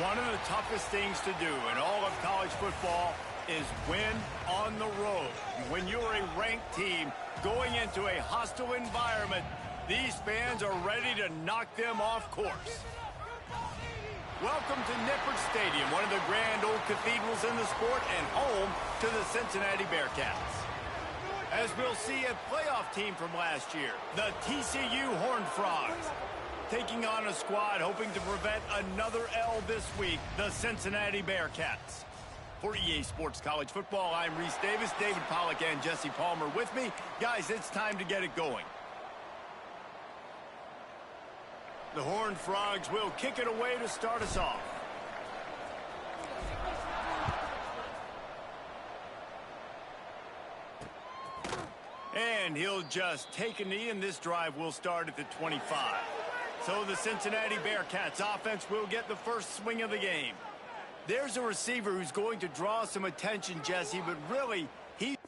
One of the toughest things to do in all of college football is win on the road. When you're a ranked team going into a hostile environment, these fans are ready to knock them off course. Welcome to Nippert Stadium, one of the grand old cathedrals in the sport and home to the Cincinnati Bearcats. As we'll see, a playoff team from last year, the TCU Horned Frogs, taking on a squad hoping to prevent another L this week, the Cincinnati Bearcats. For EA Sports College Football, I'm Reese Davis, David Pollack and Jesse Palmer with me. Guys, it's time to get it going. The Horned Frogs will kick it away to start us off. And he'll just take a knee, and this drive will start at the 25. So the Cincinnati Bearcats offense will get the first swing of the game. There's a receiver who's going to draw some attention, Jesse, but really, he...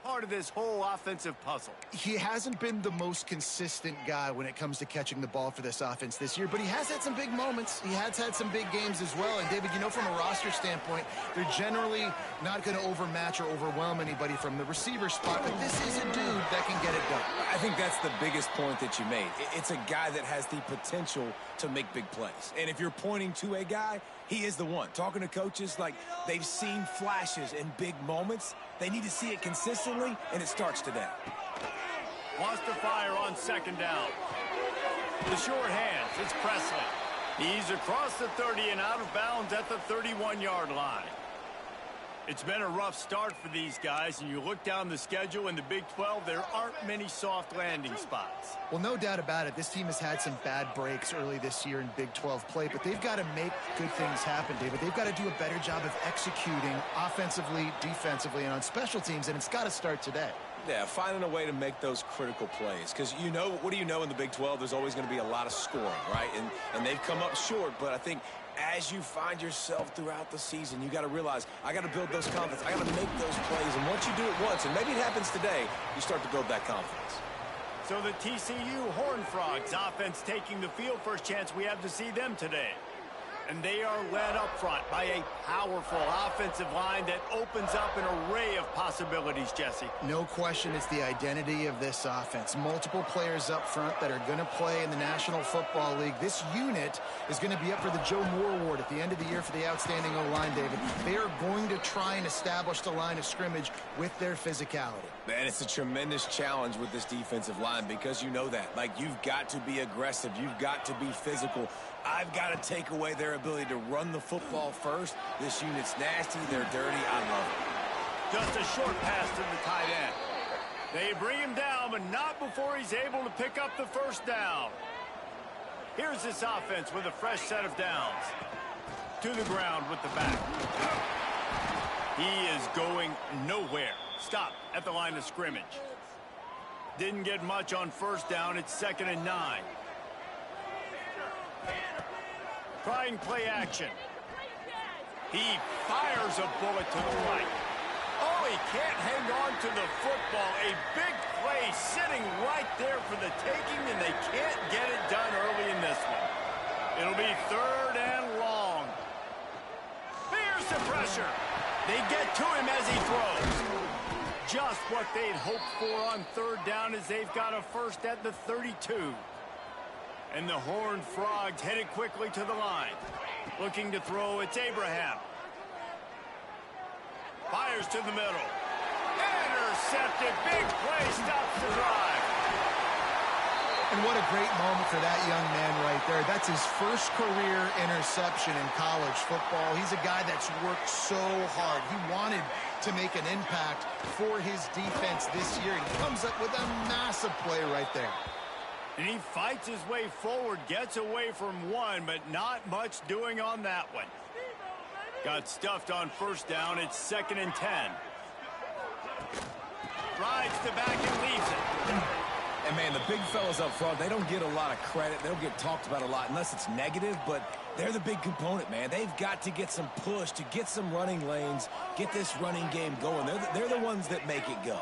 part of this whole offensive puzzle. He hasn't been the most consistent guy when it comes to catching the ball for this offense this year, but he has had some big moments. He has had some big games as well. And, David, you know, from a roster standpoint, they're generally not going to overmatch or overwhelm anybody from the receiver spot, but this is a dude that can get it done. I think that's the biggest point that you made. It's a guy that has the potential to make big plays. And if you're pointing to a guy, he is the one. Talking to coaches, like, they've seen flashes in big moments. They need to see it consistently, and it starts today. Wants to fire on second down. The short hands, it's Presley. He's across the 30 and out of bounds at the 31-yard line. It's been a rough start for these guys, and you look down the schedule in the Big 12, there aren't many soft landing spots. Well, no doubt about it. This team has had some bad breaks early this year in Big 12 play, but they've got to make good things happen, David. They've got to do a better job of executing offensively, defensively, and on special teams, and it's got to start today. Yeah, finding a way to make those critical plays. Because, you know, what do you know in the Big 12? There's always going to be a lot of scoring, right? And they've come up short, but I think as you find yourself throughout the season, you got to realize, I got to build those confidence. I got to make those plays. And once you do it once, and maybe it happens today, you start to build that confidence. So the TCU Horned Frogs offense taking the field. First chance we have to see them today. And they are led up front by a powerful offensive line that opens up an array of possibilities, Jesse. No question, it's the identity of this offense. Multiple players up front that are going to play in the National Football League. This unit is going to be up for the Joe Moore Award at the end of the year for the outstanding O-line, David. They are going to try and establish the line of scrimmage with their physicality. Man, it's a tremendous challenge with this defensive line because you know that. Like, you've got to be aggressive. You've got to be physical. I've got to take away their ability to run the football first. This unit's nasty. They're dirty. I love it. Just a short pass to the tight end. They bring him down, but not before he's able to pick up the first down. Here's this offense with a fresh set of downs. To the ground with the back. He is going nowhere. Stop at the line of scrimmage. Didn't get much on first down. It's 2nd and 9. Trying play action. He fires a bullet to the right. Oh, he can't hang on to the football. A big play sitting right there for the taking, and they can't get it done early in this one. It'll be 3rd and long. Here's the pressure. They get to him as he throws. Just what they'd hoped for on 3rd down as they've got a first at the 32. And the Horned Frogs headed quickly to the line. Looking to throw, it's Abraham. Fires to the middle. Intercepted. Big play stops the drive. And what a great moment for that young man right there. That's his first career interception in college football. He's a guy that's worked so hard. He wanted to make an impact for his defense this year. He comes up with a massive play right there. And he fights his way forward, gets away from one, but not much doing on that one. Got stuffed on first down. It's 2nd and 10. Rides it back and leaves it. And, man, the big fellas up front, they don't get a lot of credit. They don't get talked about a lot unless it's negative, but they're the big component, man. They've got to get some push to get some running lanes, get this running game going. They're the ones that make it go.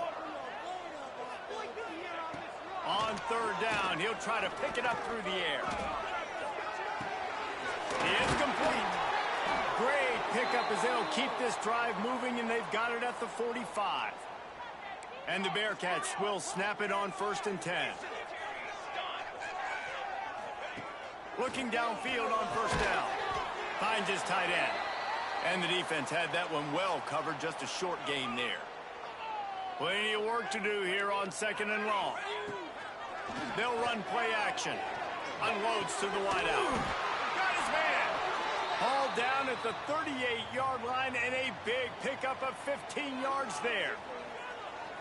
On third down, he'll try to pick it up through the air. He is complete. Great pickup as they'll keep this drive moving, and they've got it at the 45. And the Bearcats will snap it on 1st and 10. Looking downfield on 1st down. Finds his tight end. And the defense had that one well covered, just a short gain there. Plenty of work to do here on 2nd and long. They'll run play action. Unloads to the wideout. Got his man. Hauled down at the 38-yard line, and a big pickup of 15 yards there.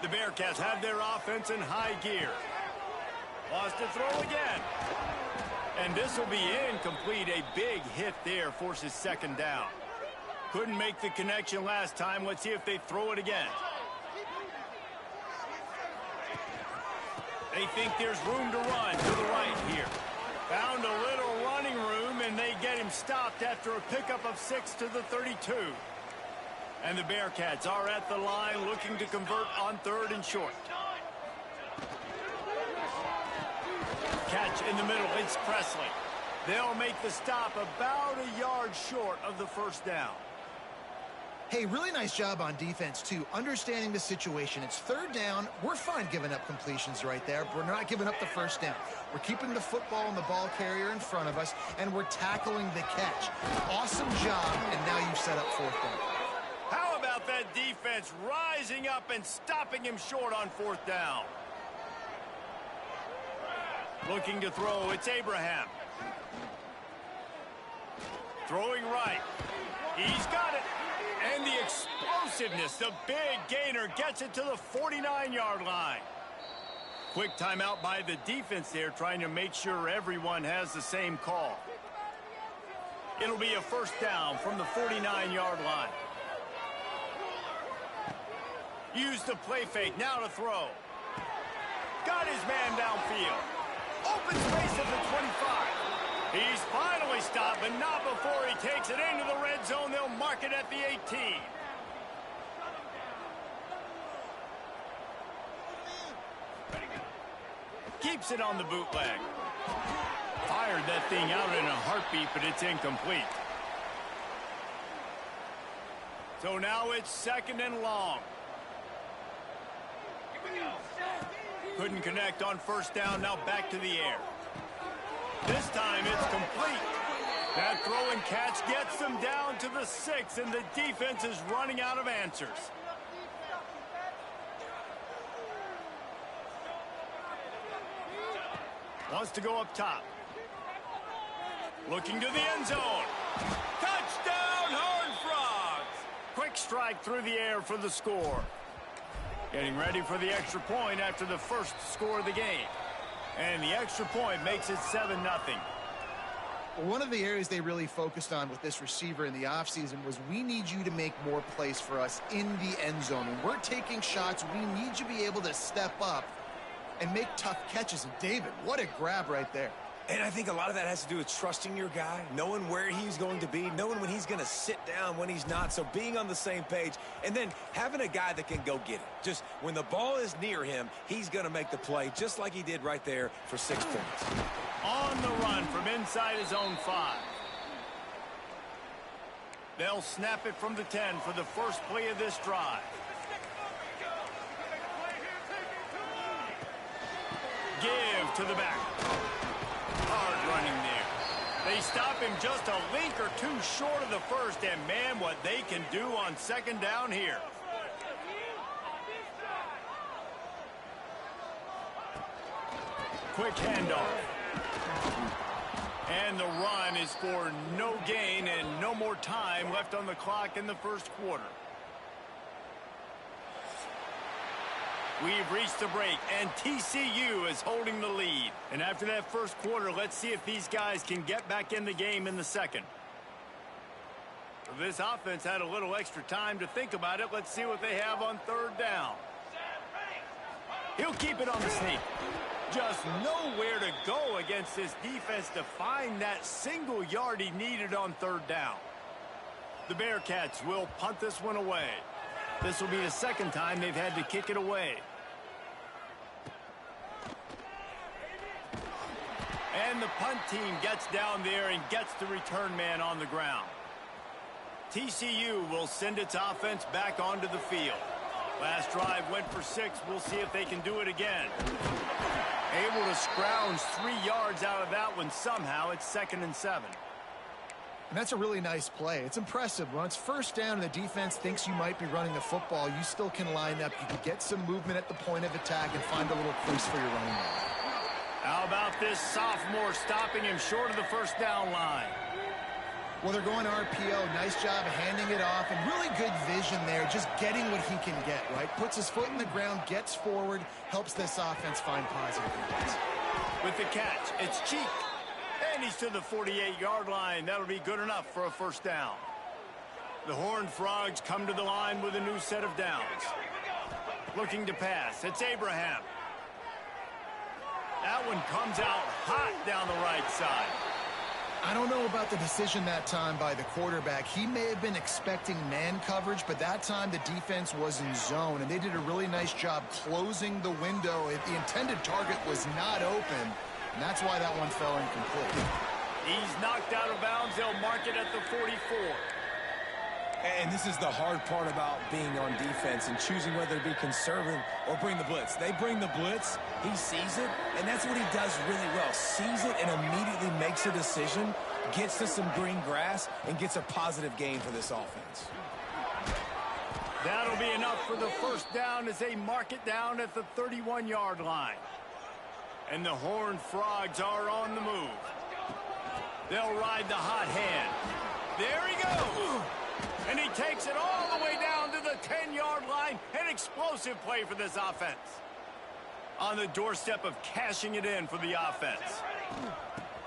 The Bearcats have their offense in high gear. Lost to throw again. And this will be incomplete. A big hit there forces 2nd down. Couldn't make the connection last time. Let's see if they throw it again. They think there's room to run to the right here. Found a little running room, and they get him stopped after a pickup of 6 to the 32. And the Bearcats are at the line looking to convert on 3rd and short. Catch in the middle. It's Presley. They'll make the stop about a yard short of the 1st down. Hey, really nice job on defense, too. Understanding the situation. It's 3rd down. We're fine giving up completions right there. We're not giving up the 1st down. We're keeping the football and the ball carrier in front of us, and we're tackling the catch. Awesome job, and now you've set up 4th down. How about that defense rising up and stopping him short on 4th down? Looking to throw, it's Abraham. Throwing right. He's got it. And the explosiveness, the big gainer gets it to the 49-yard line. Quick timeout by the defense there, trying to make sure everyone has the same call. It'll be a 1st down from the 49-yard line. Use the play fake, now to throw. Got his man downfield. Open space at the 25. He's finally stopped, but not before he takes it into the red zone. They'll mark it at the 18. Keeps it on the bootleg. Fired that thing out in a heartbeat, but it's incomplete. So now it's 2nd and long. Couldn't connect on 1st down, now back to the air. This time it's complete. That throw and catch gets them down to the 6, and the defense is running out of answers. Wants to go up top. Looking to the end zone. Touchdown, Horned Frogs! Quick strike through the air for the score. Getting ready for the extra point after the first score of the game. And the extra point makes it 7-0. Well, one of the areas they really focused on with this receiver in the offseason was we need you to make more plays for us in the end zone. When we're taking shots, we need you to be able to step up and make tough catches. And David, what a grab right there. And I think a lot of that has to do with trusting your guy, knowing where he's going to be, knowing when he's going to sit down, when he's not. So being on the same page, and then having a guy that can go get it. Just when the ball is near him, he's going to make the play, just like he did right there for 6 points. On the run from inside his own 5. They'll snap it from the 10 for the first play of this drive. Give to the back. Hard running there. They stop him just a link or two short of the first, and man, what they can do on 2nd down here. Quick handoff. And the run is for no gain and no more time left on the clock in the first quarter. We've reached the break, and TCU is holding the lead. And after that first quarter, let's see if these guys can get back in the game in the second. This offense had a little extra time to think about it. Let's see what they have on 3rd down. He'll keep it on the sneak. Just nowhere to go against this defense to find that single yard he needed on third down. The Bearcats will punt this one away. This will be the second time they've had to kick it away. And the punt team gets down there and gets the return man on the ground. TCU will send its offense back onto the field. Last drive went for 6. We'll see if they can do it again. Able to scrounge 3 yards out of that one somehow. It's 2nd and 7. And that's a really nice play. It's impressive. When it's first down and the defense thinks you might be running the football, you still can line up. You can get some movement at the point of attack and find a little crease for your running back. How about this sophomore stopping him short of the first down line? Well, they're going RPO. Nice job handing it off, and really good vision there, just getting what he can get, right? Puts his foot in the ground, gets forward, helps this offense find positive yards. With the catch, it's Cheek. And he's to the 48-yard line. That'll be good enough for a first down. The Horned Frogs come to the line with a new set of downs. Looking to pass. It's Abraham. That one comes out hot down the right side. I don't know about the decision that time by the quarterback. He may have been expecting man coverage, but that time the defense was in zone, and they did a really nice job closing the window. The intended target was not open, and that's why that one fell incomplete. He's knocked out of bounds. They'll mark it at the 44. And this is the hard part about being on defense and choosing whether to be conservative or bring the blitz. They bring the blitz, he sees it, and that's what he does really well. Sees it and immediately makes a decision, gets to some green grass, and gets a positive gain for this offense. That'll be enough for the first down as they mark it down at the 31-yard line. And the Horned Frogs are on the move. They'll ride the hot hand. There he goes. And he takes it all the way down to the 10-yard line. An explosive play for this offense. On the doorstep of cashing it in for the offense.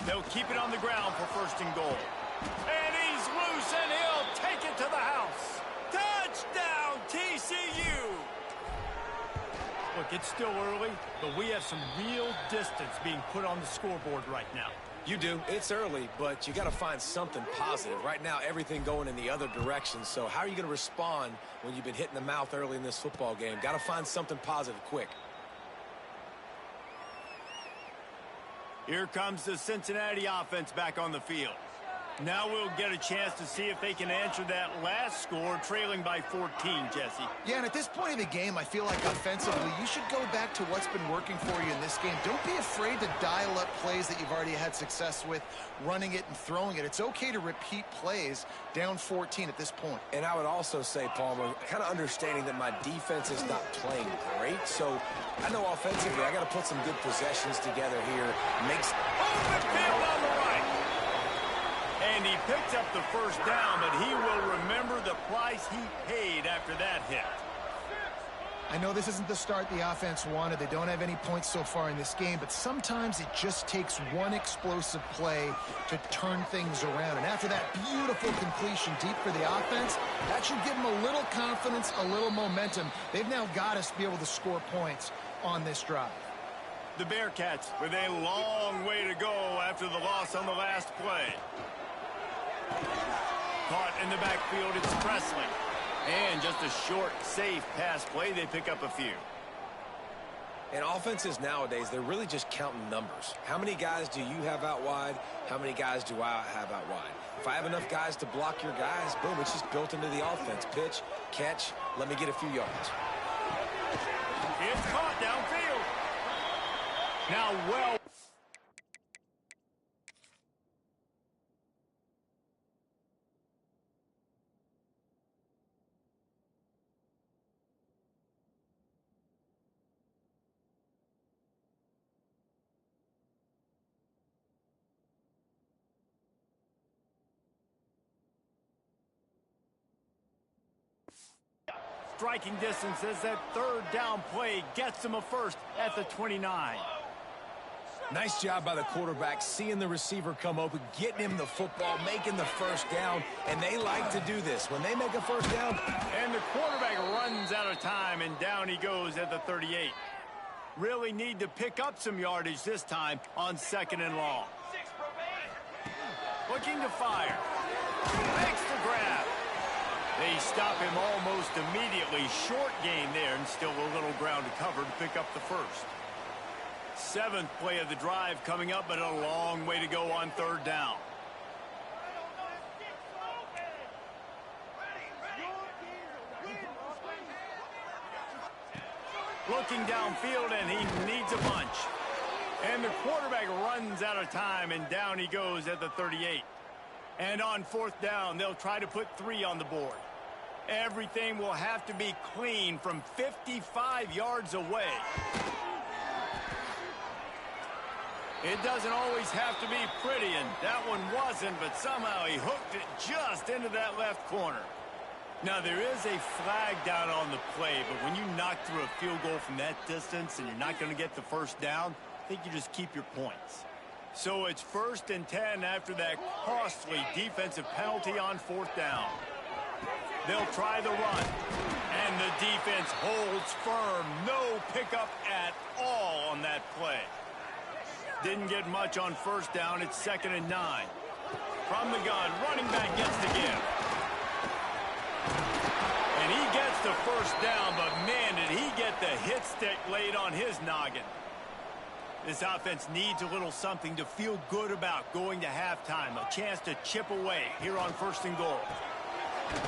They'll keep it on the ground for first and goal. And he's loose, and he'll take it to the house. Touchdown, TCU! Look, it's still early, but we have some real distance being put on the scoreboard right now. You do. It's early, but you got to find something positive. Right now, everything going in the other direction. So how are you going to respond when you've been hit in the mouth early in this football game? Got to find something positive quick. Here comes the Cincinnati offense back on the field. Now we'll get a chance to see if they can answer that last score, trailing by 14, Jesse. Yeah, and at this point of the game, I feel like offensively, you should go back to what's been working for you in this game. Don't be afraid to dial up plays that you've already had success with, running it and throwing it. It's okay to repeat plays down 14 at this point. And I would also say, Palmer, kind of understanding that my defense is not playing great, so I know offensively I got to put some good possessions together here. Open field on the right. And he picks up the first down, but he will remember the price he paid after that hit. I know this isn't the start the offense wanted. They don't have any points so far in this game, but sometimes it just takes one explosive play to turn things around. And after that beautiful completion deep for the offense, that should give them a little confidence, a little momentum. They've now got us to be able to score points on this drive. The Bearcats with a long way to go after the loss on the last play. Caught in the backfield, it's Presley. And just a short, safe pass play, they pick up a few. And offenses nowadays, they're really just counting numbers. How many guys do you have out wide? How many guys do I have out wide? If I have enough guys to block your guys, boom, it's just built into the offense. Pitch, catch, let me get a few yards. It's caught downfield. Now, well. Striking distance as that third down play gets him a first at the 29. Nice job by the quarterback, seeing the receiver come open, getting him the football, making the first down, and they like to do this. When they make a first down. And the quarterback runs out of time, and down he goes at the 38. really need to pick up some yardage this time on 2nd and long. Looking to fire. Makes the grab. They stop him almost immediately. Short gain there, and still a little ground to cover to pick up the first. 7th play of the drive coming up, but a long way to go on 3rd down. Looking downfield, and he needs a bunch. And the quarterback runs out of time, and down he goes at the 38. And on 4th down, they'll try to put 3 on the board. Everything will have to be clean from 55 yards away. It doesn't always have to be pretty, and that one wasn't, but somehow he hooked it just into that left corner. Now, there is a flag down on the play, but when you knock through a field goal from that distance and you're not going to get the first down, I think you just keep your points. So it's 1st and 10 after that costly defensive penalty on 4th down. They'll try the run, and the defense holds firm. No pickup at all on that play. Didn't get much on 1st down. It's 2nd and 9. From the gun, running back gets the give. And he gets the first down, but man, did he get the hit stick laid on his noggin. This offense needs a little something to feel good about going to halftime. A chance to chip away here on 1st and goal.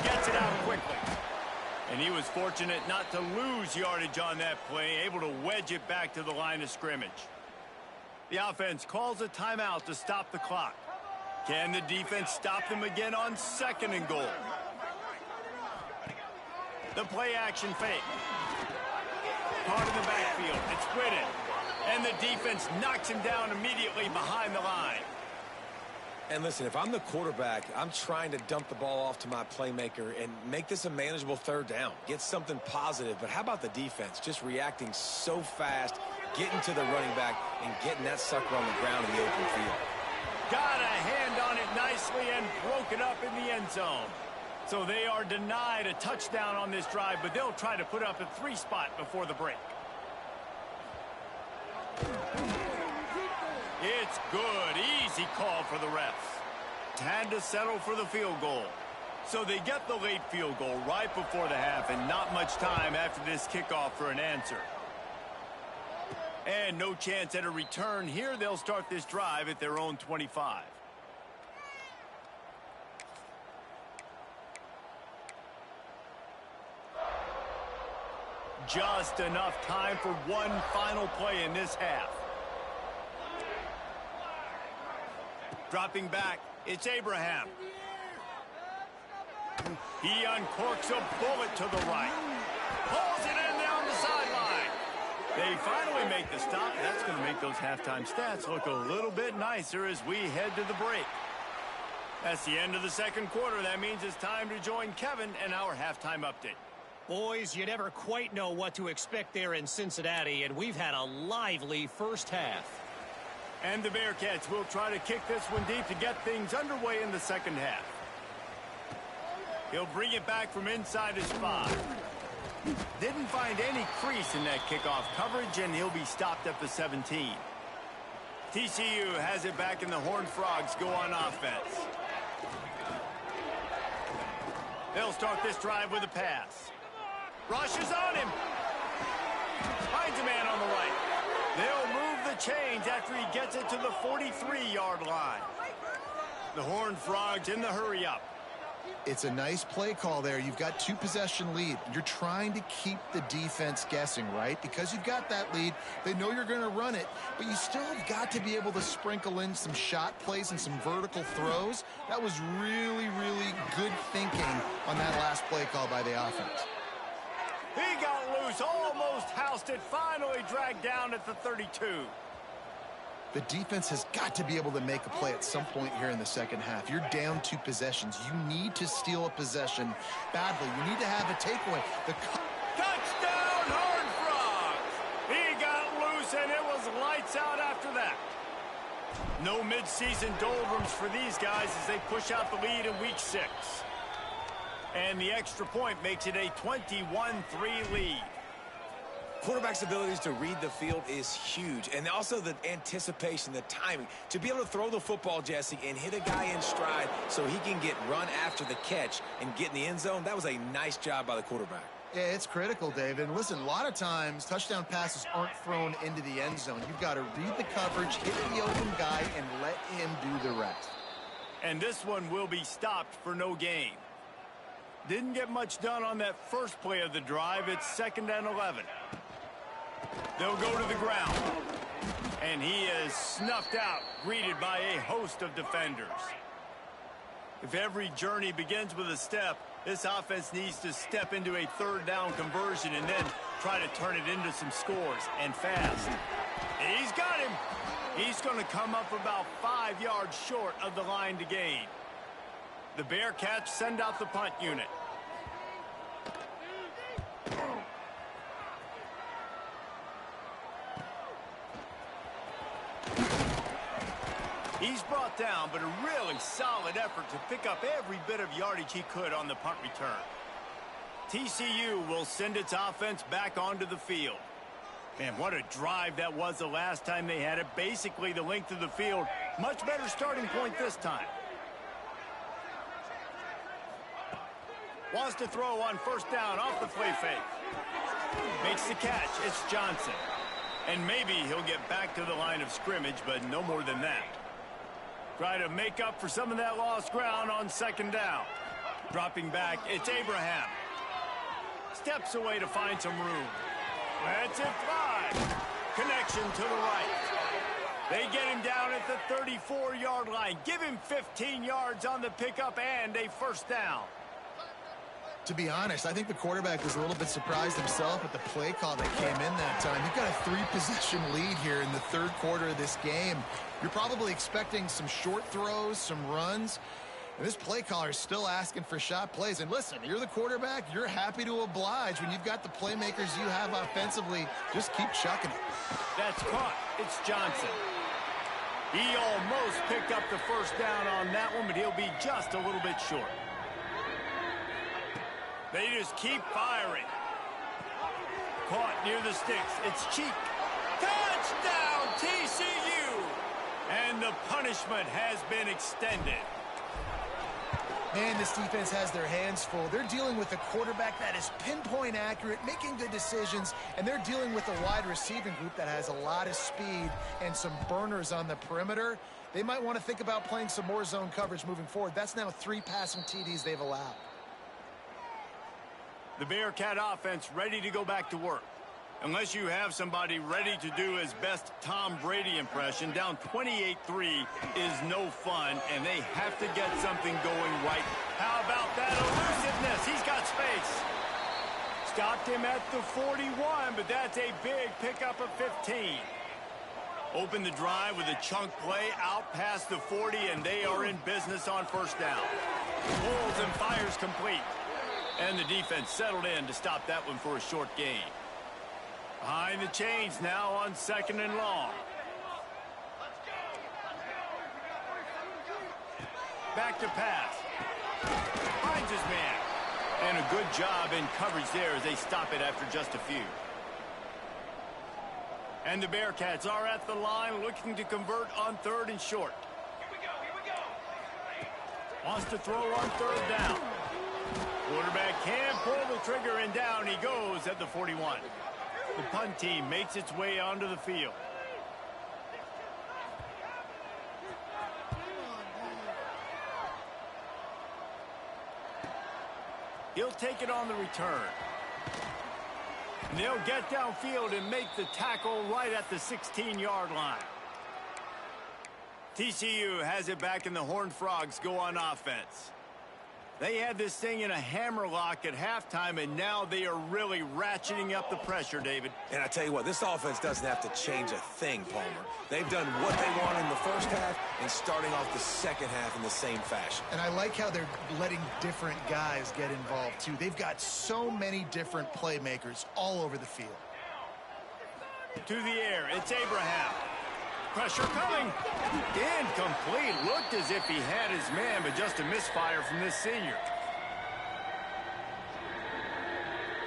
Gets it out quickly. And he was fortunate not to lose yardage on that play, able to wedge it back to the line of scrimmage. The offense calls a timeout to stop the clock. Can the defense stop them again on 2nd and goal? The play action fake. Caught in the backfield. It's Gridiron. And the defense knocks him down immediately behind the line. And listen, if I'm the quarterback, I'm trying to dump the ball off to my playmaker and make this a manageable 3rd down. Get something positive. But how about the defense? Just reacting so fast, getting to the running back, and getting that sucker on the ground in the open field. Got a hand on it nicely and broke it up in the end zone. So they are denied a touchdown on this drive, but they'll try to put up a 3 spot before the break. It's good. Easy call for the refs. Had to settle for the field goal. So they get the late field goal right before the half, and not much time after this kickoff for an answer. And no chance at a return here. They'll start this drive at their own 25. Just enough time for one final play in this half. Dropping back, it's Abraham. He uncorks a bullet to the right. Pulls it in down the sideline. They finally make the stop. That's going to make those halftime stats look a little bit nicer as we head to the break. That's the end of the 2nd quarter. That means it's time to join Kevin and our halftime update. Boys, you never quite know what to expect there in Cincinnati, and we've had a lively first half. And the Bearcats will try to kick this one deep to get things underway in the 2nd half. He'll bring it back from inside his 5. Didn't find any crease in that kickoff coverage, and he'll be stopped at the 17. TCU has it back, and the Horned Frogs go on offense. They'll start this drive with a pass. Rushes on him. Finds a man on the right. They'll move the chains after he gets it to the 43-yard line. The Horned Frogs in the hurry-up. It's a nice play call there. You've got 2-possession lead. You're trying to keep the defense guessing, right? Because you've got that lead. They know you're going to run it, but you still have got to be able to sprinkle in some shot plays and some vertical throws. That was really, really good thinking on that last play call by the offense. He got loose, almost housed it, finally dragged down at the 32. The defense has got to be able to make a play at some point here in the 2nd half. You're down 2 possessions. You need to steal a possession badly. You need to have a takeaway. Touchdown, Horned Frogs! He got loose, and it was lights out after that. No midseason doldrums for these guys as they push out the lead in week 6. And the extra point makes it a 21-3 lead. Quarterback's abilities to read the field is huge. And also the anticipation, the timing. To be able to throw the football, Jesse, and hit a guy in stride so he can get run after the catch and get in the end zone, that was a nice job by the quarterback. Yeah, it's critical, David. And listen, a lot of times touchdown passes aren't thrown into the end zone. You've got to read the coverage, hit the open guy, and let him do the rest. And this one will be stopped for no gain. Didn't get much done on that first play of the drive. It's 2nd and 11. They'll go to the ground. And he is snuffed out, greeted by a host of defenders. If every journey begins with a step, this offense needs to step into a 3rd down conversion and then try to turn it into some scores, and fast. He's got him. He's going to come up about 5 yards short of the line to gain. The Bearcats send out the punt unit. He's brought down, but a really solid effort to pick up every bit of yardage he could on the punt return. TCU will send its offense back onto the field. Man, what a drive that was the last time they had it. Basically the length of the field. Much better starting point this time. Wants to throw on 1st down off the play fake. Makes the catch. It's Johnson. And maybe he'll get back to the line of scrimmage, but no more than that. Try to make up for some of that lost ground on 2nd down. Dropping back, it's Abraham. Steps away to find some room. Lets it fly. Connection to the right. They get him down at the 34-yard line. Give him 15 yards on the pickup and a 1st down. To be honest, I think the quarterback was a little bit surprised himself at the play call that came in that time. You've got a 3-possession lead here in the 3rd quarter of this game. You're probably expecting some short throws, some runs. And this play caller is still asking for shot plays. And listen, you're the quarterback. You're happy to oblige when you've got the playmakers you have offensively. Just keep chucking it. That's caught. It's Johnson. He almost picked up the 1st down on that one, but he'll be just a little bit short. They just keep firing. Caught near the sticks. It's Cheek. Touchdown, TCU! And the punishment has been extended. Man, this defense has their hands full. They're dealing with a quarterback that is pinpoint accurate, making good decisions, and they're dealing with a wide receiving group that has a lot of speed and some burners on the perimeter. They might want to think about playing some more zone coverage moving forward. That's now 3 passing TDs they've allowed. The Bearcat offense ready to go back to work. Unless you have somebody ready to do his best Tom Brady impression, down 28-3 is no fun, and they have to get something going right. How about that elusiveness? He's got space. Stopped him at the 41, but that's a big pickup of 15. Open the drive with a chunk play out past the 40, and they are in business on 1st down. Pulls and fires complete. And the defense settled in to stop that one for a short gain. Behind the chains now on 2nd and long. Back to pass. Finds his man. And a good job in coverage there as they stop it after just a few. And the Bearcats are at the line looking to convert on 3rd and short. Wants to throw on 3rd down. Quarterback can pull the trigger, and down he goes at the 41. The punt team makes its way onto the field. He'll take it on the return. And they'll get downfield and make the tackle right at the 16-yard line. TCU has it back, and the Horned Frogs go on offense. They had this thing in a hammerlock at halftime, and now they are really ratcheting up the pressure, David. And I tell you what, this offense doesn't have to change a thing, Palmer. They've done what they want in the 1st half and starting off the 2nd half in the same fashion. And I like how they're letting different guys get involved, too. They've got so many different playmakers all over the field. To the air, it's Abraham. Pressure coming. Incomplete. Looked as if he had his man, but just a misfire from this senior.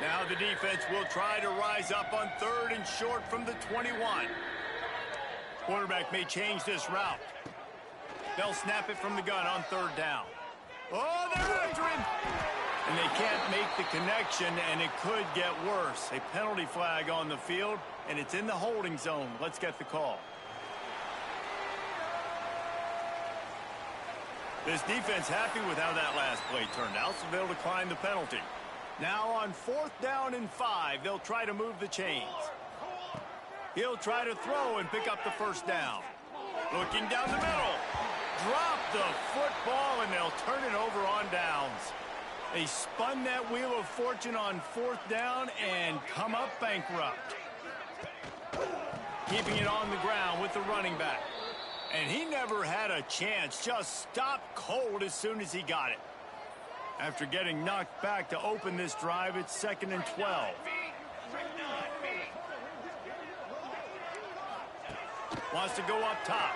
Now the defense will try to rise up on 3rd and short from the 21. Quarterback may change this route. They'll snap it from the gun on 3rd down. Oh, they're after him! And they can't make the connection, and it could get worse. A penalty flag on the field, and it's in the holding zone. Let's get the call. This defense happy with how that last play turned out, so they'll decline the penalty. Now on 4th down and 5, they'll try to move the chains. He'll try to throw and pick up the 1st down. Looking down the middle. Drop the football, and they'll turn it over on downs. They spun that wheel of fortune on 4th down and come up bankrupt. Keeping it on the ground with the running back. And he never had a chance, just stopped cold as soon as he got it. After getting knocked back to open this drive, it's 2nd and 12. Wants to go up top.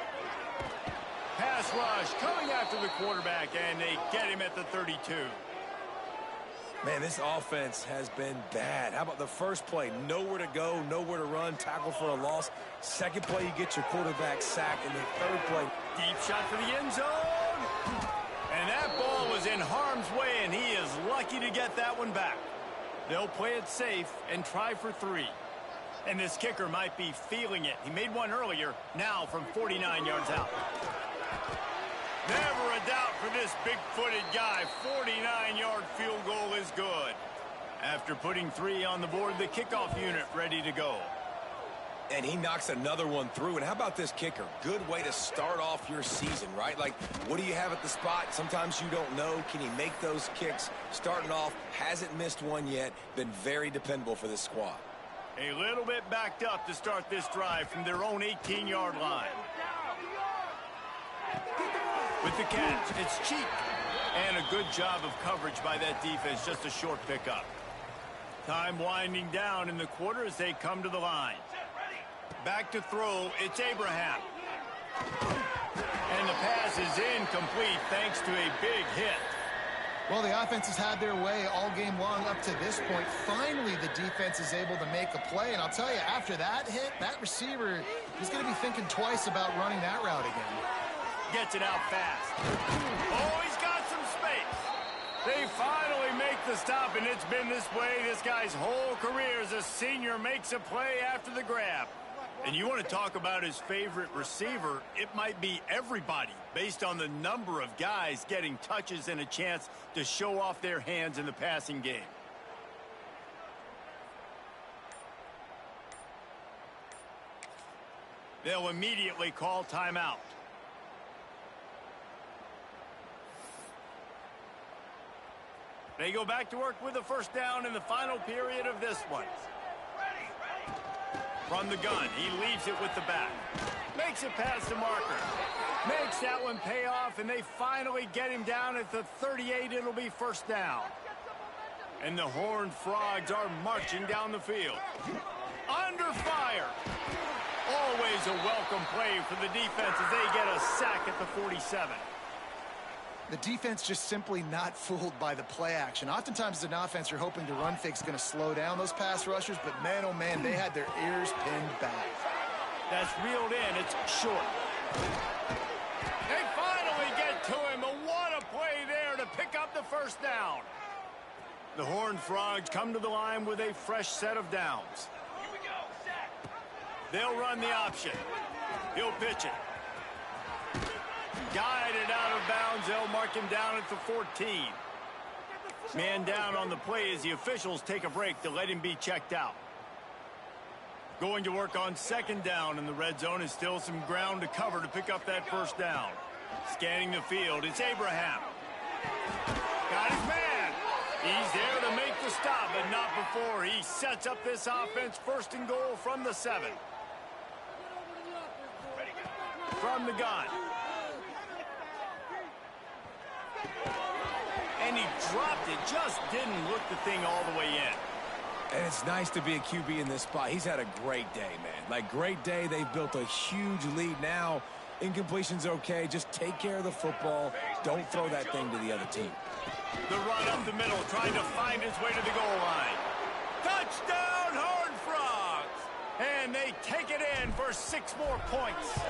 Pass rush coming after the quarterback, and they get him at the 32. Man, this offense has been bad. How about the first play? Nowhere to go, nowhere to run, tackle for a loss. Second play, you get your quarterback sacked. And the 3rd play. Deep shot for the end zone. And that ball was in harm's way, and he is lucky to get that one back. They'll play it safe and try for 3. And this kicker might be feeling it. He made one earlier, now from 49 yards out. Never a doubt for this big-footed guy. 49-yard field goal is good. After putting 3 on the board, the kickoff unit ready to go. And he knocks another one through. And how about this kicker? Good way to start off your season, right? Like, what do you have at the spot? Sometimes you don't know. Can he make those kicks? Starting off, hasn't missed one yet. Been very dependable for this squad. A little bit backed up to start this drive from their own 18-yard line. With the catch, it's cheap. And a good job of coverage by that defense, just a short pickup. Time winding down in the quarter as they come to the line. Back to throw, it's Abraham. And the pass is incomplete thanks to a big hit. Well, the offense has had their way all game long up to this point. Finally, the defense is able to make a play. And I'll tell you, after that hit, that receiver is going to be thinking twice about running that route again. Gets it out fast. Oh, he's got some space. They finally make the stop, and it's been this way this guy's whole career as a senior makes a play after the grab. And you want to talk about his favorite receiver, it might be everybody based on the number of guys getting touches and a chance to show off their hands in the passing game. They'll immediately call timeout. They go back to work with a 1st down in the final period of this one. From the gun, he leaves it with the back. Makes it past the marker. Makes that one pay off, and they finally get him down at the 38. It'll be 1st down. And the Horned Frogs are marching down the field. Under fire. Always a welcome play for the defense as they get a sack at the 47. The defense just simply not fooled by the play action. Oftentimes as an offense, you're hoping the run fake's going to slow down those pass rushers, but man, oh man, they had their ears pinned back. That's reeled in. It's short. They finally get to him, but what a play there to pick up the 1st down. The Horned Frogs come to the line with a fresh set of downs. They'll run the option. He'll pitch it. Guided out of bounds. They'll mark him down at the 14. Man down on the play as the officials take a break to let him be checked out. Going to work on 2nd down in the red zone is still some ground to cover to pick up that 1st down. Scanning the field, it's Abraham. Got his man. He's there to make the stop, but not before he sets up this offense 1st and goal from the 7. From the gun. And he dropped it, just didn't look the thing all the way in. And it's nice to be a QB in this spot. He's had a great day, man. Like, great day. They've built a huge lead now. Incompletion's okay. Just take care of the football. Don't throw that thing to the other team. The run up the middle, trying to find his way to the goal line. Touchdown, Horned Frogs! And they take it in for 6 more points.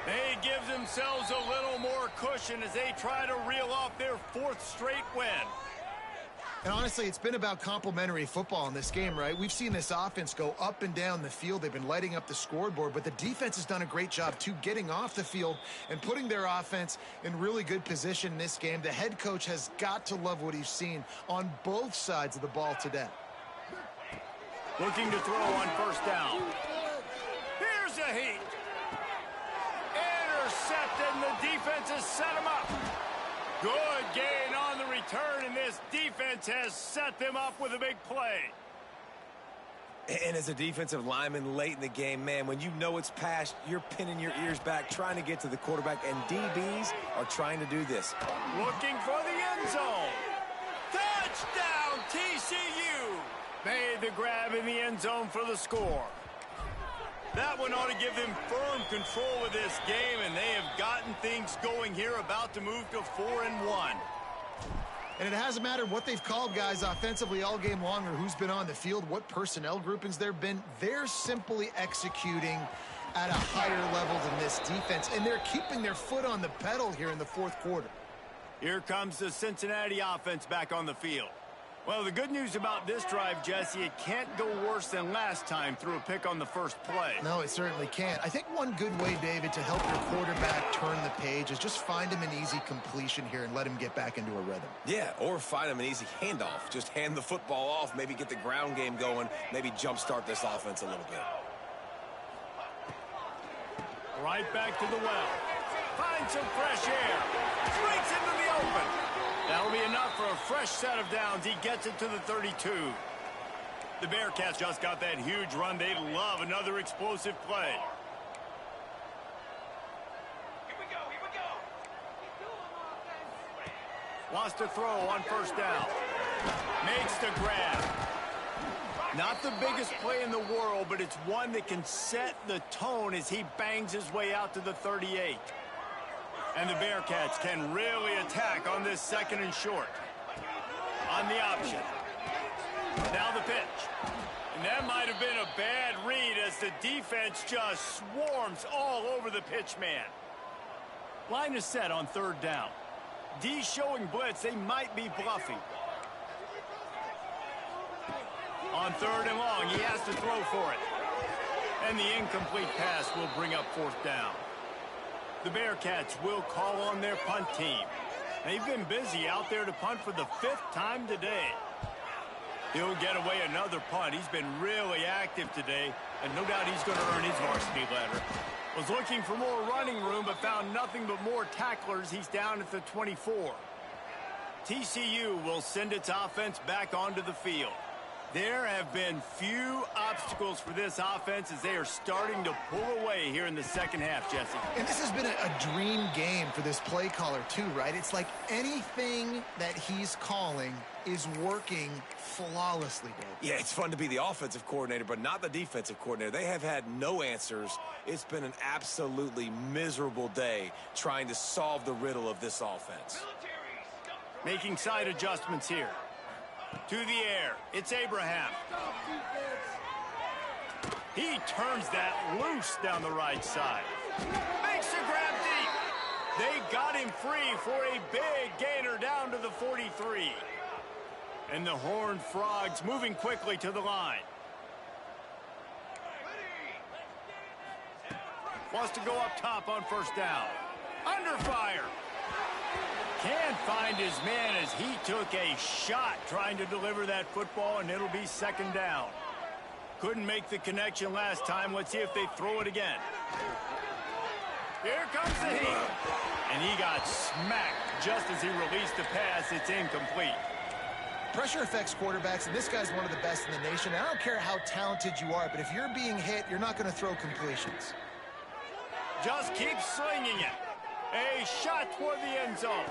They give themselves a little more cushion as they try to reel off their 4th straight win. And honestly, it's been about complementary football in this game, right? We've seen this offense go up and down the field. They've been lighting up the scoreboard, but the defense has done a great job, too, getting off the field and putting their offense in really good position in this game. The head coach has got to love what he's seen on both sides of the ball today. Looking to throw on 1st down. Here's a heat. Intercepted, and the defense has set him up. Good gain on the return, and this defense has set them up with a big play. And as a defensive lineman late in the game, man, when you know it's past, you're pinning your ears back, trying to get to the quarterback, and DBs are trying to do this. Looking for the end zone. Touchdown, TCU! Made the grab in the end zone for the score. That one ought to give them firm control of this game, and they have gotten things going here, about to move to 4-1. And it hasn't mattered what they've called guys offensively all game long or who's been on the field, what personnel groupings there have been. They're simply executing at a higher level than this defense, and they're keeping their foot on the pedal here in the 4th quarter. Here comes the Cincinnati offense back on the field. Well, the good news about this drive, Jesse, it can't go worse than last time through a pick on the 1st play. No, it certainly can't. I think one good way, David, to help your quarterback turn the page is just find him an easy completion here and let him get back into a rhythm. Yeah, or find him an easy handoff. Just hand the football off, maybe get the ground game going, maybe jumpstart this offense a little bit. Right back to the well. Find some fresh air. Breaks into the open. That'll be enough for a fresh set of downs. He gets it to the 32. The Bearcats just got that huge run. They love another explosive play. Here we go. Wants to throw on 1st down. Makes the grab. Not the biggest play in the world, but it's one that can set the tone as he bangs his way out to the 38. And the Bearcats can really attack on this 2nd and short. On the option. Now the pitch. And that might have been a bad read as the defense just swarms all over the pitch man. Line is set on 3rd down. D showing blitz. They might be bluffing. On 3rd and long, he has to throw for it. And the incomplete pass will bring up 4th down. The Bearcats will call on their punt team. They've been busy out there to punt for the 5th time today. He'll get away another punt. He's been really active today, and no doubt he's going to earn his varsity letter. Was looking for more running room, but found nothing but more tacklers. He's down at the 24. TCU will send its offense back onto the field. There have been few obstacles for this offense as they are starting to pull away here in the 2nd half, Jesse. And this has been a dream game for this play caller, too, right? It's like anything that he's calling is working flawlessly, Dave. Yeah, it's fun to be the offensive coordinator, but not the defensive coordinator. They have had no answers. It's been an absolutely miserable day trying to solve the riddle of this offense. Making side adjustments here. To the air. It's Abraham. He turns that loose down the right side. Makes a grab deep. They got him free for a big gainer down to the 43. And the Horned Frogs moving quickly to the line. Wants to go up top on 1st down. Under fire. Can't find his man as he took a shot trying to deliver that football, and it'll be 2nd down. Couldn't make the connection last time. Let's see if they throw it again. Here comes the heat. And he got smacked just as he released the pass. It's incomplete. Pressure affects quarterbacks, and this guy's one of the best in the nation. I don't care how talented you are, but if you're being hit, you're not going to throw completions. Just keep slinging it. A shot toward the end zone.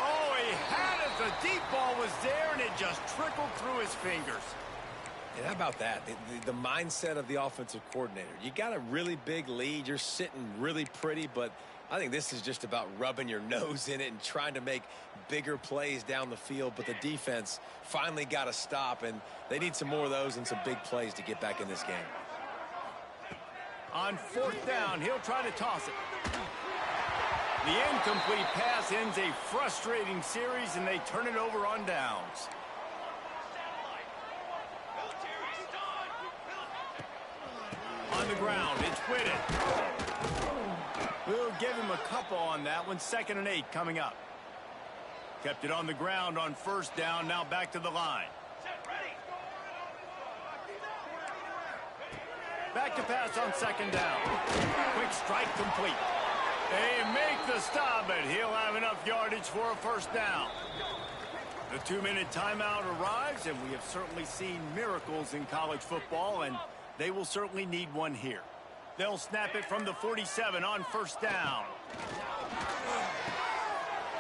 Oh, he had it. The deep ball was there, and it just trickled through his fingers. And how about that? The mindset of the offensive coordinator. You got a really big lead. You're sitting really pretty, but I think this is just about rubbing your nose in it and trying to make bigger plays down the field, but the defense finally got a stop, and they need some more of those and some big plays to get back in this game. On fourth down, he'll try to toss it. The incomplete pass ends a frustrating series, and they turn it over on downs. On the ground, it's Whitted. We'll give him a couple on that one. 2nd and 8 coming up. Kept it on the ground on first down. Now back to the line. Back to pass on 2nd down. Quick strike complete. They make the stop, but he'll have enough yardage for a first down. The 2-minute timeout arrives, and we have certainly seen miracles in college football, and they will certainly need one here. They'll snap it from the 47 on first down.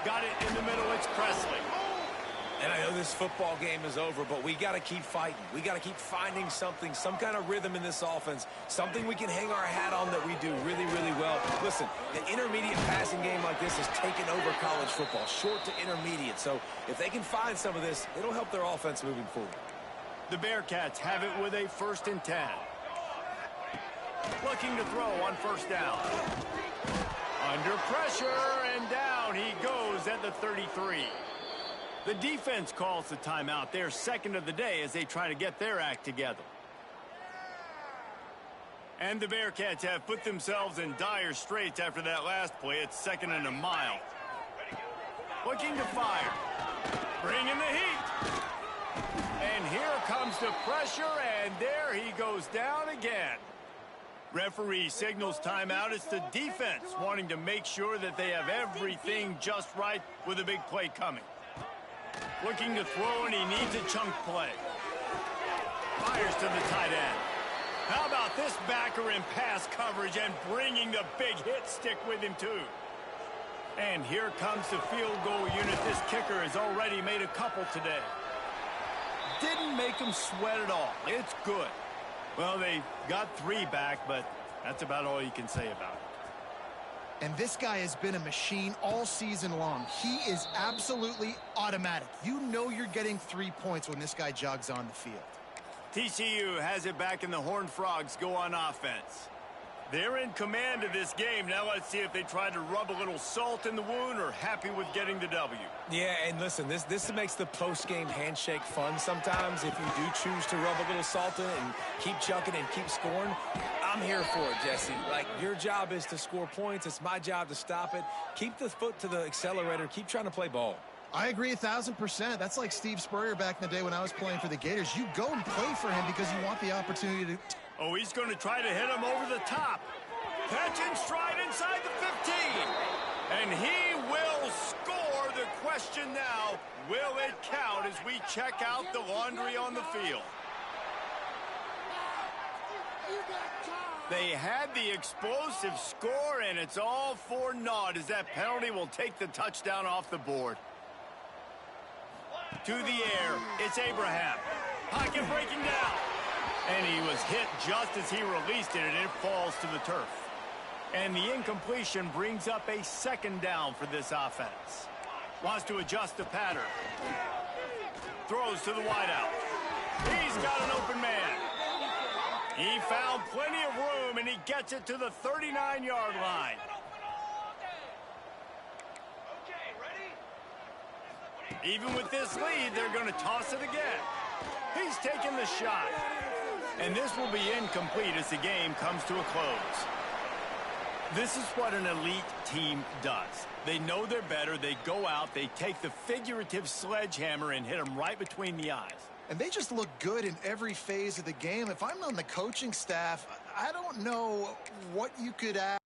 Got it in the middle. It's Presley. And I know this football game is over, but we got to keep fighting. We got to keep finding something, some kind of rhythm in this offense, something we can hang our hat on that we do really, really well. Listen, the intermediate passing game like this has taken over college football, short to intermediate. So if they can find some of this, it'll help their offense moving forward. The Bearcats have it with a 1st and 10. Looking to throw on first down. Under pressure, and down he goes at the 33. The defense calls the timeout. Their 2nd of the day as they try to get their act together. And the Bearcats have put themselves in dire straits after that last play. It's 2nd and a mile. Looking to fire. Bringing the heat. And here comes the pressure, and there he goes down again. Referee signals timeout. It's the defense wanting to make sure that they have everything just right with a big play coming. Looking to throw, and he needs a chunk play. Fires to the tight end. How about this backer in pass coverage and bringing the big hit stick with him too? And here comes the field goal unit. This kicker has already made a couple today. Didn't make him sweat at all. It's good. Well, they got 3 back, but that's about all you can say about it. And this guy has been a machine all season long. He is absolutely automatic. You know you're getting 3 points when this guy jogs on the field. TCU has it back, and the Horned Frogs go on offense. They're in command of this game. Now let's see if they try to rub a little salt in the wound or happy with getting the W. Yeah, and listen, this makes the post-game handshake fun sometimes. If you do choose to rub a little salt in it and keep chucking and keep scoring, I'm here for it, Jesse. Like, your job is to score points. It's my job to stop it. Keep the foot to the accelerator. Keep trying to play ball. I agree 1,000%. That's like Steve Spurrier back in the day when I was playing for the Gators. You go and play for him because you want the opportunity to... Oh, he's going to try to hit him over the top. Catch and stride inside the 15. And he will score. The question now, will it count as we check out the laundry on the field? They had the explosive score, and it's all for naught as that penalty will take the touchdown off the board. To the air, it's Abraham. Pocket breaking down. And he was hit just as he released it, and it falls to the turf. And the incompletion brings up a 2nd down for this offense. Wants to adjust the pattern. Throws to the wideout. He's got an open man. He found plenty of room, and he gets it to the 39-yard line. Even with this lead, they're going to toss it again. He's taking the shot. And this will be incomplete as the game comes to a close. This is what an elite team does. They know they're better. They go out. They take the figurative sledgehammer and hit them right between the eyes. And they just look good in every phase of the game. If I'm on the coaching staff, I don't know what you could add.